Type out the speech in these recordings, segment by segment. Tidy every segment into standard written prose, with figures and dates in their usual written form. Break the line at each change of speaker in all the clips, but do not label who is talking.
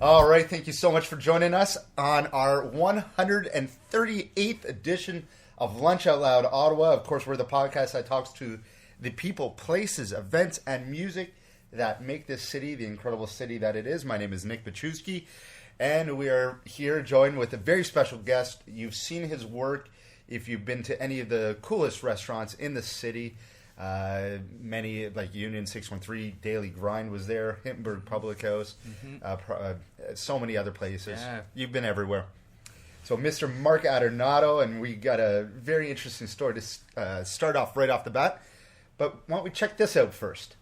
All right, thank you so much for joining us on our 138th edition of Lunch Out Loud Ottawa. Of course, we're the podcast that talks to the people, places, events, and music that make this city the incredible city that it is. My name is Nick Paczewski, and we are here joined with a very special guest. You've seen his work if you've been to any of the coolest restaurants in the city. Many, like Union 613, Daily Grind was there, Hindenburg Public House, so many other places. Yeah. You've been everywhere. So Mr. Marc Adornato, and we got a very interesting story to start off right off the bat. But why don't we check this out first?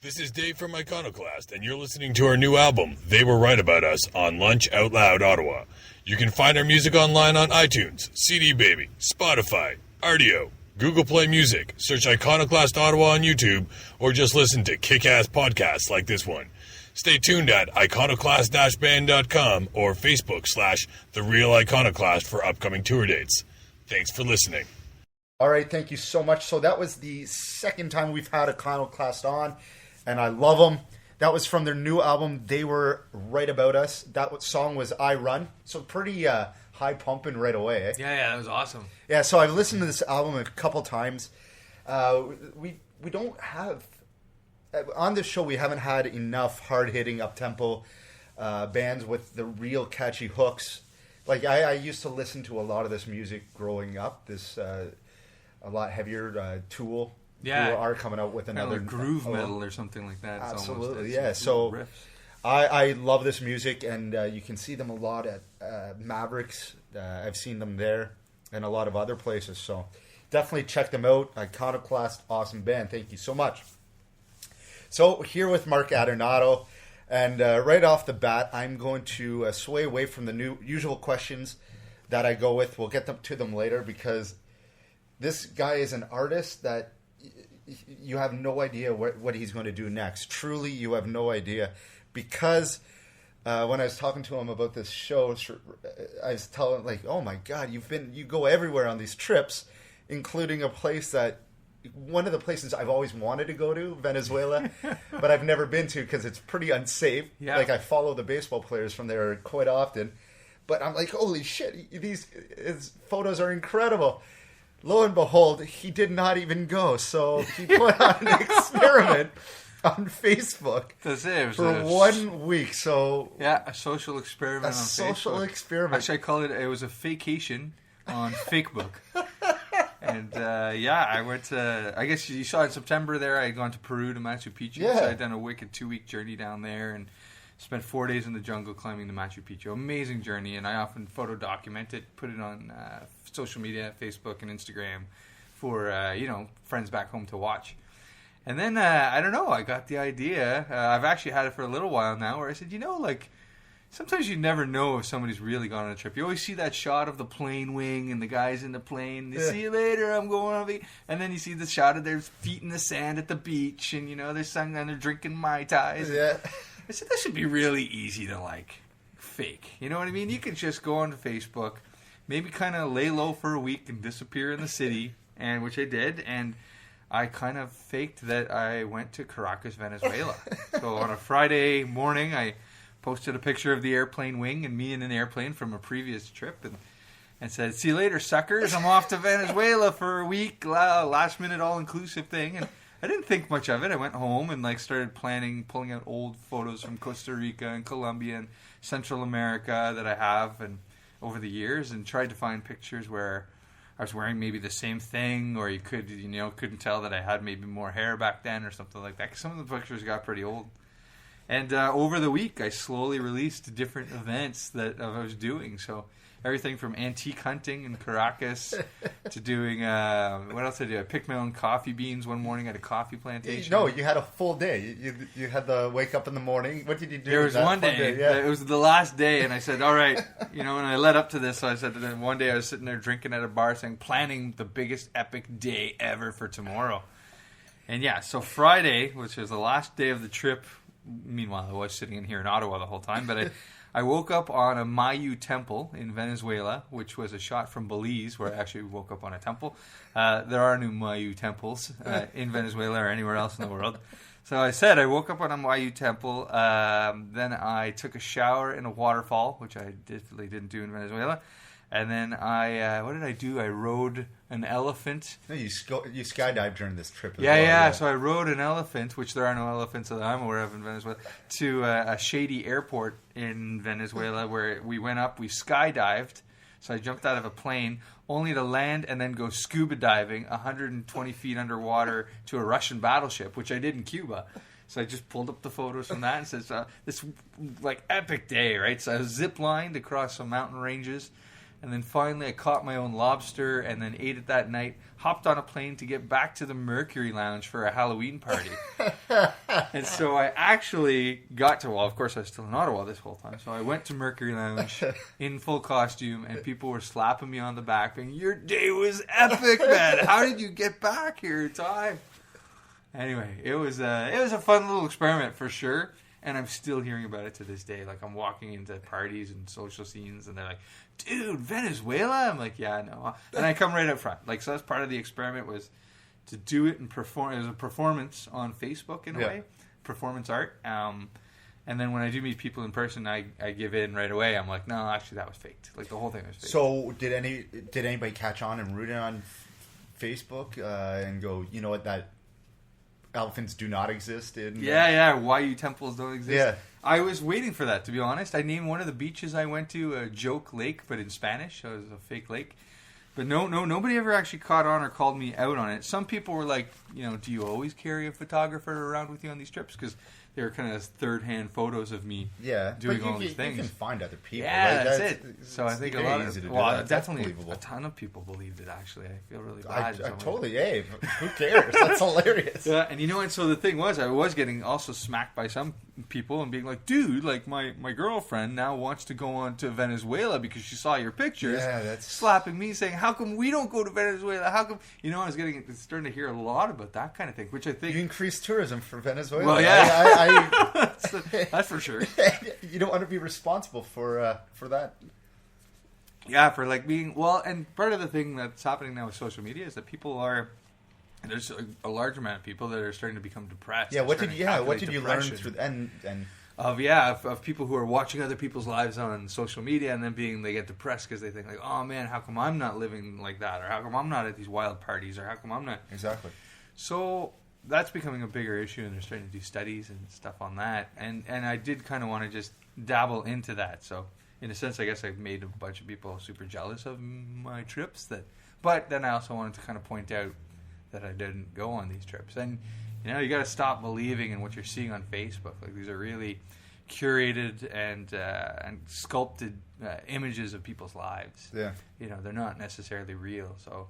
This is Dave from Iconoclast, and you're listening to our new album, They Were Right About Us, on Lunch Out Loud Ottawa. You can find our music online on iTunes, CD Baby, Spotify, Rdio, Google Play Music, search Iconoclast Ottawa on YouTube, or just listen to kick-ass podcasts like this one. Stay tuned at iconoclast-band.com or Facebook/The Real Iconoclast for upcoming tour dates. Thanks for listening.
All right, thank you so much. So that was the second time we've had Iconoclast on, and I love them. That was from their new album, They Were Right About Us. That song was I Run, so pretty high pumping right away.
Yeah, that was awesome.
Yeah, so I've listened to this album a couple times. We don't have, on this show, we haven't had enough hard-hitting, up-tempo bands with the real catchy hooks. Like, I used to listen to a lot of this music growing up, this a lot heavier Tool.
Yeah,
who are coming out with another
like groove metal or something like that.
Absolutely, yeah. So I love this music, and you can see them a lot at Mavericks. I've seen them there and a lot of other places. So definitely check them out. Iconoclast, awesome band. Thank you so much. So here with Marc Adornato, and right off the bat, I'm going to sway away from the usual questions that I go with. We'll get to them later, because this guy is an artist that you have no idea what he's going to do next. Truly, you have no idea. Because when I was talking to him about this show, I was telling him, like, oh my God, you go everywhere on these trips, including one of the places I've always wanted to go to, Venezuela, but I've never been to because it's pretty unsafe. Yeah. Like, I follow the baseball players from there quite often. But I'm like, holy shit, his photos are incredible. Lo and behold, he did not even go. So he put on an experiment on Facebook for 1 week. So
yeah, a social experiment on Facebook.
A social experiment.
Actually, I call it was a vacation on Facebook. And I went to, I guess you saw in September there, I had gone to Peru to Machu Picchu. Yeah. So I had done a wicked 2-week journey down there and spent 4 days in the jungle climbing the Machu Picchu. Amazing journey, and I often photo document it, put it on social media, Facebook and Instagram for, friends back home to watch. And then, I don't know, I got the idea. I've actually had it for a little while now, where I said, sometimes you never know if somebody's really gone on a trip. You always see that shot of the plane wing and the guys in the plane. They see you later, I'm going on and then you see the shot of their feet in the sand at the beach, and, they're sitting and they're drinking Mai Tais. Yeah. I said, that should be really easy to, fake. You know what I mean? You can just go onto Facebook, maybe kind of lay low for a week and disappear in the city, and which I did, and I kind of faked that I went to Caracas, Venezuela. So on a Friday morning, I posted a picture of the airplane wing and me in an airplane from a previous trip, and said, see you later, suckers. I'm off to Venezuela for a week, last-minute all-inclusive thing, and I didn't think much of it. I went home and like started pulling out old photos from Costa Rica and Colombia and Central America that I have and over the years, and tried to find pictures where I was wearing maybe the same thing, or couldn't tell that I had maybe more hair back then or something like that. 'Cause some of the pictures got pretty old. And over the week, I slowly released different events that I was doing. So everything from antique hunting in Caracas to doing, what else did I do? I picked my own coffee beans one morning at a coffee plantation.
No, you had a full day. You had to wake up in the morning. What did you do?
There was one day, it was the last day, and I said, all right, and I led up to this, so I said, one day I was sitting there drinking at a bar saying, planning the biggest epic day ever for tomorrow. And yeah, so Friday, which was the last day of the trip, meanwhile, I was sitting in here in Ottawa the whole time, but I woke up on a Mayu temple in Venezuela, which was a shot from Belize, where I actually woke up on a temple. There are no Mayu temples in Venezuela or anywhere else in the world. So I said I woke up on a Mayu temple, then I took a shower in a waterfall, which I definitely didn't do in Venezuela. And then what did I do? I rode an elephant.
No, you skydived during this trip as
well.
Yeah.
So I rode an elephant, which there are no elephants that I'm aware of in Venezuela, to a shady airport in Venezuela where we went up, we skydived. So I jumped out of a plane, only to land and then go scuba diving 120 feet underwater to a Russian battleship, which I did in Cuba. So I just pulled up the photos from that and said, this like epic day, right? So I was zip-lined across some mountain ranges. And then finally I caught my own lobster and then ate it that night, hopped on a plane to get back to the Mercury Lounge for a Halloween party. And so I actually got to, well, of course I was still in Ottawa this whole time, so I went to Mercury Lounge in full costume, and people were slapping me on the back saying, your day was epic, man. How did you get back here in time? Anyway, it was a fun little experiment for sure. And I'm still hearing about it to this day. Like, I'm walking into parties and social scenes, and they're like, dude, Venezuela? I'm like, yeah, no. And I come right up front. Like, so that's part of the experiment, was to do it and perform. It was a performance on Facebook, in a way. Performance art. And then when I do meet people in person, I give in right away. I'm like, no, actually, that was faked. Like, the whole thing was faked.
So did anybody catch on and root it on Facebook and go, you know what, that elephants do not exist in...
Mayu temples don't exist.
Yeah.
I was waiting for that, to be honest. I named one of the beaches I went to Joke Lake, but in Spanish, so it was a fake lake. But nobody ever actually caught on or called me out on it. Some people were like, do you always carry a photographer around with you on these trips? Because they were kind of third-hand photos of me doing all these things.
You can find other people.
Yeah, right? That's it. So I think a lot of...
Well,
definitely a ton of people believed it, actually. I feel really bad.
I totally, who cares? That's hilarious.
Yeah, and so the thing was, I was getting also smacked by some people and being like, dude, like my girlfriend now wants to go on to Venezuela because she saw your pictures.
Yeah, that's...
Slapping me, saying, how come we don't go to Venezuela? How come... I was starting to hear a lot about that kind of thing, which I think...
You increase tourism for Venezuela.
Well, yeah. That's for sure.
You don't want to be responsible for that.
Yeah, for like being... Well, and part of the thing that's happening now with social media is that people are... There's a large amount of people that are starting to become depressed.
Yeah, what did you learn through
of people who are watching other people's lives on social media and then they get depressed because they think like, oh man, how come I'm not living like that, or how come I'm not at these wild parties, or how come I'm not...
Exactly.
So that's becoming a bigger issue, and they're starting to do studies and stuff on that, and I did kind of want to just dabble into that. So in a sense, I guess I made a bunch of people super jealous of my trips, but then I also wanted to kind of point out that I didn't go on these trips. And you got to stop believing in what you're seeing on Facebook. Like, these are really curated and sculpted images of people's lives.
Yeah.
They're not necessarily real.
So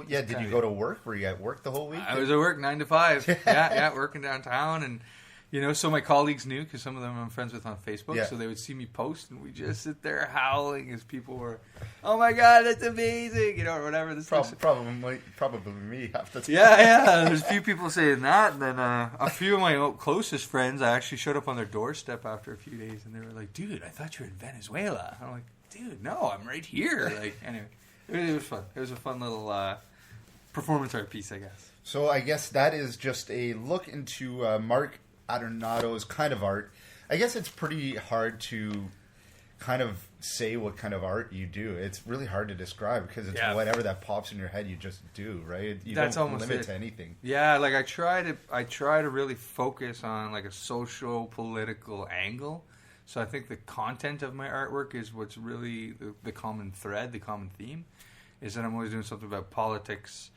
yeah, did you go to work? Were you at work the whole week?
I was at work 9 to 5. yeah, working downtown. And so my colleagues knew, because some of them I'm friends with on Facebook, so they would see me post, and we just sit there howling as people were, oh my god, that's amazing, or whatever. This
probably me half the time.
Yeah, there's a few people saying that, and then a few of my closest friends, I actually showed up on their doorstep after a few days, and they were like, dude, I thought you were in Venezuela. I'm like, dude, no, I'm right here. Like, anyway, it was fun. It was a fun little performance art piece, I guess.
So I guess that is just a look into Marc Adornato's kind of art. I guess it's pretty hard to kind of say what kind of art you do. It's really hard to describe because it's whatever that pops in your head, you just do, right? You
That's
don't
almost
limit
it.
to anything.
Yeah, like I try to really focus on like a social political angle. So I think the content of my artwork is what's really the common thread, the common theme, is that I'm always doing something about politics,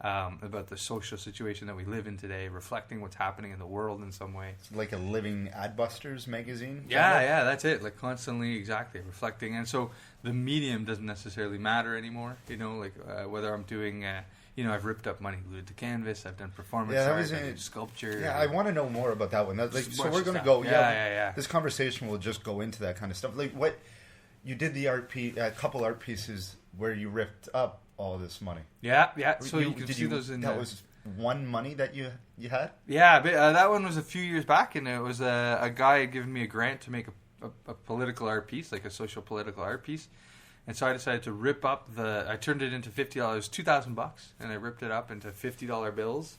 about the social situation that we live in today, reflecting what's happening in the world in some way.
It's like a living Adbusters magazine.
Yeah, that's it. Like constantly, exactly reflecting. And so the medium doesn't necessarily matter anymore. You know, like whether I'm doing, I've ripped up money glued to canvas. I've done performance art, I've done sculpture.
Yeah, I want to know more about that one. So we're going to go.
Yeah.
This conversation will just go into that kind of stuff. Like what you did a couple art pieces where you ripped up all this money.
Yeah. So you can see those in.
That was one money that you had.
Yeah, but, that one was a few years back, and it was a guy had given me a grant to make a political art piece, like a social political art piece, and so I decided to rip up I turned it into $50, $2,000, and I ripped it up into $50 bills,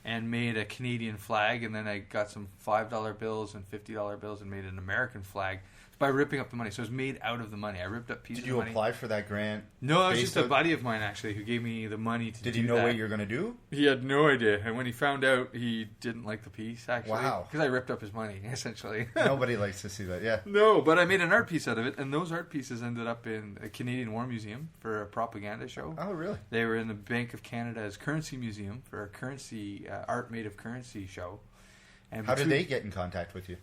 and made a Canadian flag, and then I got some $5 bills and $50 bills, and made an American flag. By ripping up the money. So it was made out of the money. I ripped up pieces of money.
Did you apply for that grant?
No, it was just a buddy of mine, actually, who gave me the money to do that.
Did he know what you were going to do?
He had no idea. And when he found out, he didn't like the piece, actually.
Wow.
Because I ripped up his money, essentially.
Nobody likes to see that, yeah.
No, but I made an art piece out of it. And those art pieces ended up in a Canadian War Museum for a propaganda show.
Oh, really?
They were in the Bank of Canada's Currency Museum for a currency, art made of currency show. And
how did they get in contact with you?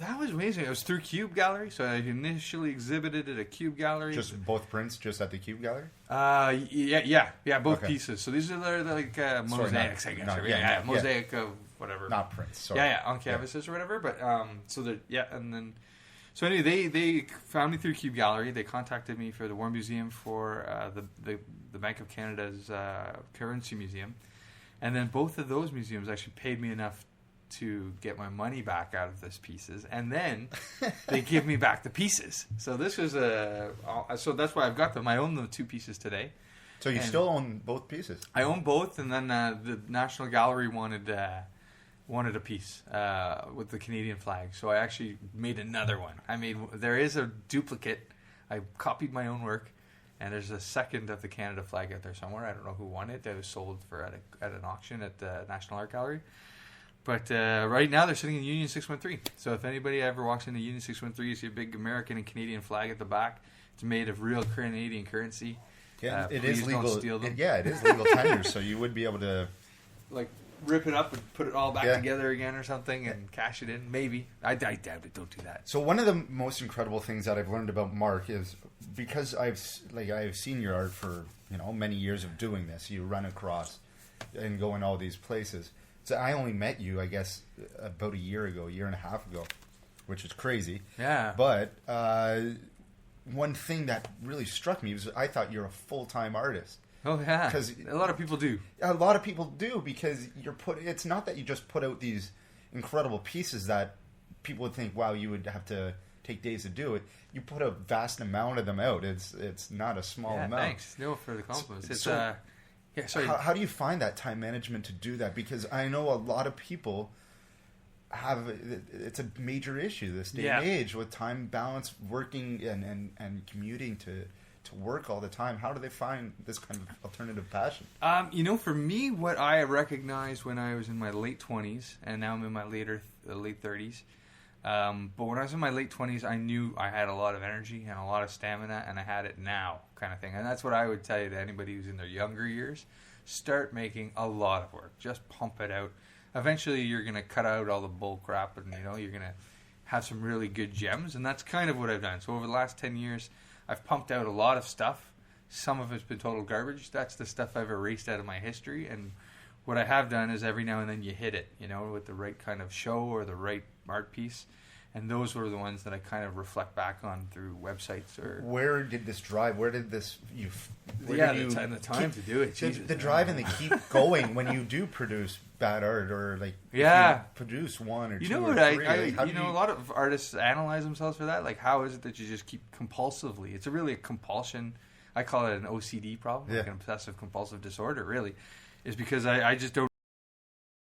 That was amazing. It was through Cube Gallery, so I initially exhibited at a Cube Gallery.
Just both prints, just at the Cube Gallery?
Yeah, both pieces. So these are like mosaics, I guess. Mosaic of whatever.
Not prints. Sorry.
Yeah, on canvases or whatever. But so anyway, they found me through Cube Gallery. They contacted me for the War Museum, for the Bank of Canada's Currency Museum, and then both of those museums actually paid me enough to get my money back out of those pieces, and then they give me back the pieces. So this was so that's why I've got them. I own the two pieces today.
So you still own both pieces?
I own both, and then the National Gallery wanted a piece with the Canadian flag, so I actually made another one. There is a duplicate. I copied my own work, and there's a second of the Canada flag out there somewhere. I don't know who won it. It was sold at an auction at the National Art Gallery. But right now they're sitting in Union 613. So if anybody ever walks into Union 613, you see a big American and Canadian flag at the back. It's made of real Canadian currency.
Yeah, it is legal.
Don't steal them.
It is legal tender, so you would be able to
like rip it up and put it all back together again or something and cash it in. Maybe. I doubt it. Don't do that.
So one of the most incredible things that I've learned about Marc is because I've seen your art for many years of doing this. You run across and go in all these places. So I only met you, I guess, about a year and a half ago, which is crazy.
Yeah.
But one thing that really struck me was I thought you're a full-time artist.
Oh, yeah. Because a lot of people do.
A lot of people do because it's not that you just put out these incredible pieces that people would think, wow, you would have to take days to do it. You put a vast amount of them out. It's not a small amount.
Thanks. No, for the compliments.
Sorry. How do you find that time management to do that? Because I know a lot of people it's a major issue this day and age with time balance, working and commuting to work all the time. How do they find this kind of alternative passion?
For me, what I recognized when I was in my late 20s, and now I'm in my late 30s, but when I was in my late 20s, I knew I had a lot of energy and a lot of stamina, and I had it now, kind of thing. And that's what I would tell you to anybody who's in their younger years. Start making a lot of work. Just pump it out. Eventually, you're going to cut out all the bull crap, and you're going to have some really good gems, and that's kind of what I've done. So over the last 10 years, I've pumped out a lot of stuff. Some of it's been total garbage. That's the stuff I've erased out of my history, and what I have done is every now and then you hit it, with the right kind of show or the right art piece. And those were the ones that I kind of reflect back on through websites. Or
where did this drive? Where did this
the time to do it.
The drive and the keep going when you do produce bad art or produce one or two.
Know what? A lot of artists analyze themselves for that. Like, how is it that you just keep compulsively? It's really a compulsion. I call it an OCD problem, like an obsessive compulsive disorder. Really, is because I just don't